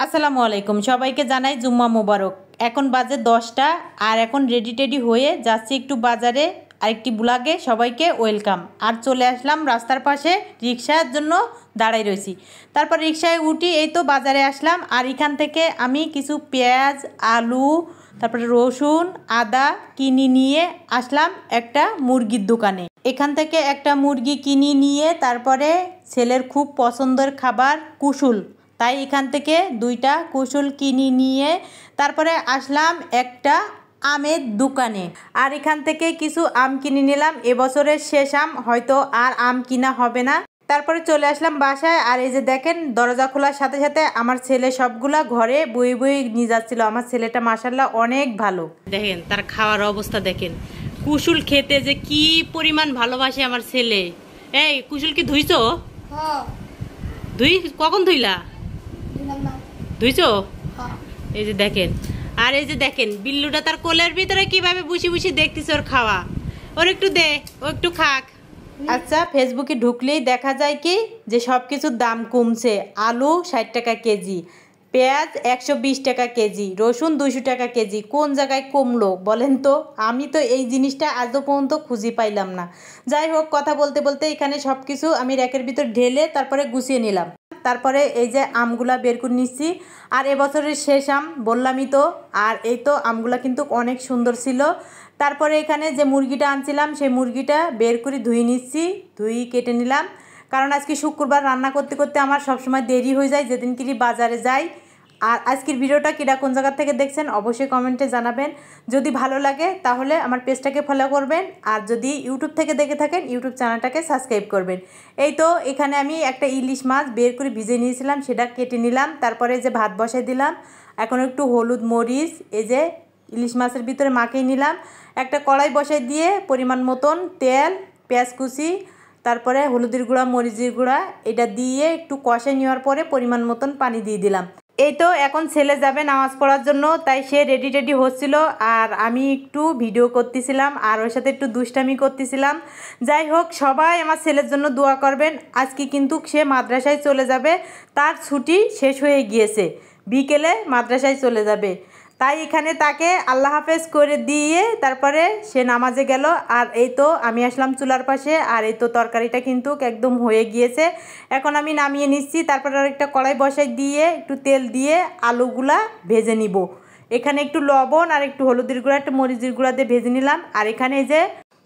আসসালামু আলাইকুম, সবাইকে জানাই জুম্মা মোবারক। এখন বাজে 10টা আর এখন রেডি টেডি হয়ে যাচ্ছি একটু বাজারে, আরেকটি ব্লগে সবাইকে ওয়েলকাম। আর চলে আসলাম রাস্তার পাশে, রিক্সার জন্য দাঁড়াই রয়েছি। তারপর রিক্সায় উঠি, এই তো বাজারে আসলাম। আর এখান থেকে আমি কিছু পেঁয়াজ, আলু, তারপরে রসুন, আদা কিনে নিয়ে আসলাম একটা মুরগির দোকানে। এখান থেকে একটা মুরগি কিনে নিয়ে তারপরে ছেলের খুব পছন্দের খাবার কুসুল, তাই এখান থেকে 2টা কুসুল কিনে নিয়ে তারপরে আসলাম একটা আমের দোকানে। আর এখান থেকে কিছু আম কিনে নিলাম, এবছরের শেষ আম, হয়তো আর আম কিনা হবে না। তারপরে চলে আসলাম বাসায়। আর এই যে দেখেন, দরজা খোলার সাথে সাথে আমার ছেলে সবগুলা ঘরে বই বই নিয়ে যাচ্ছিল। আমার ছেলেটা মাশাআল্লাহ অনেক ভালো, দেখেন তার খাওয়ার অবস্থা দেখেন। কুসুল খেতে যে কি পরিমাণ ভালোবাসে আমার ছেলে। এই কুসুল কি ধুইছো? কখন ধুইলা? ধুইছো? এই যে দেখেন। আর এই যে দেখেন বিল্লুটা তার কোলের ভিতরে কিভাবে বসে বসে দেখতেছে ওর খাওয়া। ওর একটু দে, ও একটু খাক। আচ্ছা, ফেসবুকে ঢুকলেই দেখা যায় কি যে সব কিছুর দাম কমছে। আলু 60 টাকা কেজি, পেঁয়াজ 120 টাকা কেজি, রসুন 200 টাকা কেজি। কোন জায়গায় কমলো বলেন তো? আমি তো এই জিনিসটা আজও পর্যন্ত খুঁজে পাইলাম না। যাই হোক, কথা বলতে বলতে এখানে সব কিছু আমি র্যাকের ভিতর ঢেলে তারপরে গুছিয়ে নিলাম। তারপরে এই যে আমগুলা বের করে নিচ্ছি। আর এবছরের শেষ আম বললামই তো। আর এই তো আমগুলা কিন্তু অনেক সুন্দর ছিল। তারপরে এখানে যে মুরগিটা আনছিলাম সেই মুরগিটা বের করে ধুয়ে নিচ্ছি, ধুয়ে কেটে নিলাম। কারণ আজকে শুক্রবার, রান্না করতে করতে আমার সবসময় দেরি হয়ে যায় যেদিন কি বাজারে যাই। আর আজকের ভিডিওটা কিরা কোন জায়গা থেকে দেখছেন অবশ্যই কমেন্টে জানাবেন। যদি ভালো লাগে তাহলে আমার পেজটাকে ফলো করবেন, আর যদি ইউটিউব থেকে দেখে থাকেন ইউটিউব চ্যানেলটাকে সাবস্ক্রাইব করবেন। এই তো এখানে আমি একটা ইলিশ মাছ বের করে ভিজে নিয়েছিলাম, সেটা কেটে নিলাম। তারপরে যে ভাত বসাই দিলাম, এখন একটু হলুদ মরিচ এই যে ইলিশ মাছের ভিতরে মাখিয়ে নিলাম। একটা কড়াই বসাই দিয়ে পরিমাণ মতন তেল, পেঁয়াজ কুচি, তারপরে হলুদের গুঁড়া, মরিচের গুঁড়া এটা দিয়ে একটু কষাই নেওয়ার পরে পরিমাণ মতন পানি দিয়ে দিলাম। এই তো এখন ছেলে যাবে নামাজ পড়ার জন্য, তাই সে রেডি হচ্ছিল আর আমি একটু ভিডিও করতেছিলাম আর ওর সাথে একটু দুষ্টামি করতেছিলাম। যাই হোক, সবাই আমার ছেলের জন্য দোয়া করবেন। আজকে কিন্তু সে মাদ্রাসায় চলে যাবে, তার ছুটি শেষ হয়ে গিয়েছে, বিকেলে মাদ্রাসায় চলে যাবে। তাই এখানে তাকে আল্লাহ হাফেজ করে দিয়ে তারপরে সে নামাজে গেল। আর এই তো আমি আসলাম চুলার পাশে। আর এই তো তরকারিটা কিন্তু একদম হয়ে গিয়েছে, এখন আমি নামিয়ে নিচ্ছি। তারপরে আর একটা কড়াই বসাই দিয়ে একটু তেল দিয়ে আলুগুলা ভেজে নিব। এখানে একটু লবণ আর একটু হলুদের গুঁড়া, একটু মরিচের গুঁড়া দিয়ে ভেজে নিলাম। আর এখানে যে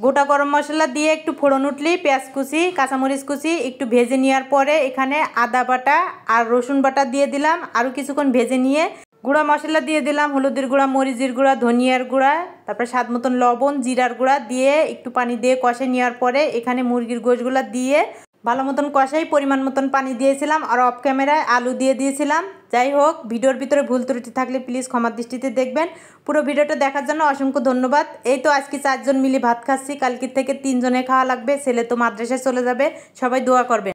গোটা গরম মশলা দিয়ে একটু ফোড়ন উঠলেই পেঁয়াজ কুচি, কাঁচামরিচ কুচি একটু ভেজে নেওয়ার পরে এখানে আদা বাটা আর রসুন বাটা দিয়ে দিলাম। আরও কিছুক্ষণ ভেজে নিয়ে গুঁড়া মশলা দিয়ে দিলাম, হলুদের গুঁড়া, মরিচের গুঁড়া, ধনিয়ার গুঁড়া, তারপরে স্বাদ মতন লবণ, জিরার গুঁড়া দিয়ে একটু পানি দিয়ে কষে নেওয়ার পরে এখানে মুরগির গোশগুলো দিয়ে ভালো মতন কষাই পরিমাণ মতন পানি দিয়েছিলাম। আর অফ ক্যামেরায় আলু দিয়ে দিয়েছিলাম। যাই হোক, ভিডিওর ভিতরে ভুল ত্রুটি থাকলে প্লিজ ক্ষমার দৃষ্টিতে দেখবেন। পুরো ভিডিওটা দেখার জন্য অসংখ্য ধন্যবাদ। এই তো আজকে 4 জন মিলে ভাত খাচ্ছি, কালকের থেকে 3 জনে খাওয়া লাগবে। ছেলে তো মাদ্রাসায় চলে যাবে, সবাই দোয়া করবেন।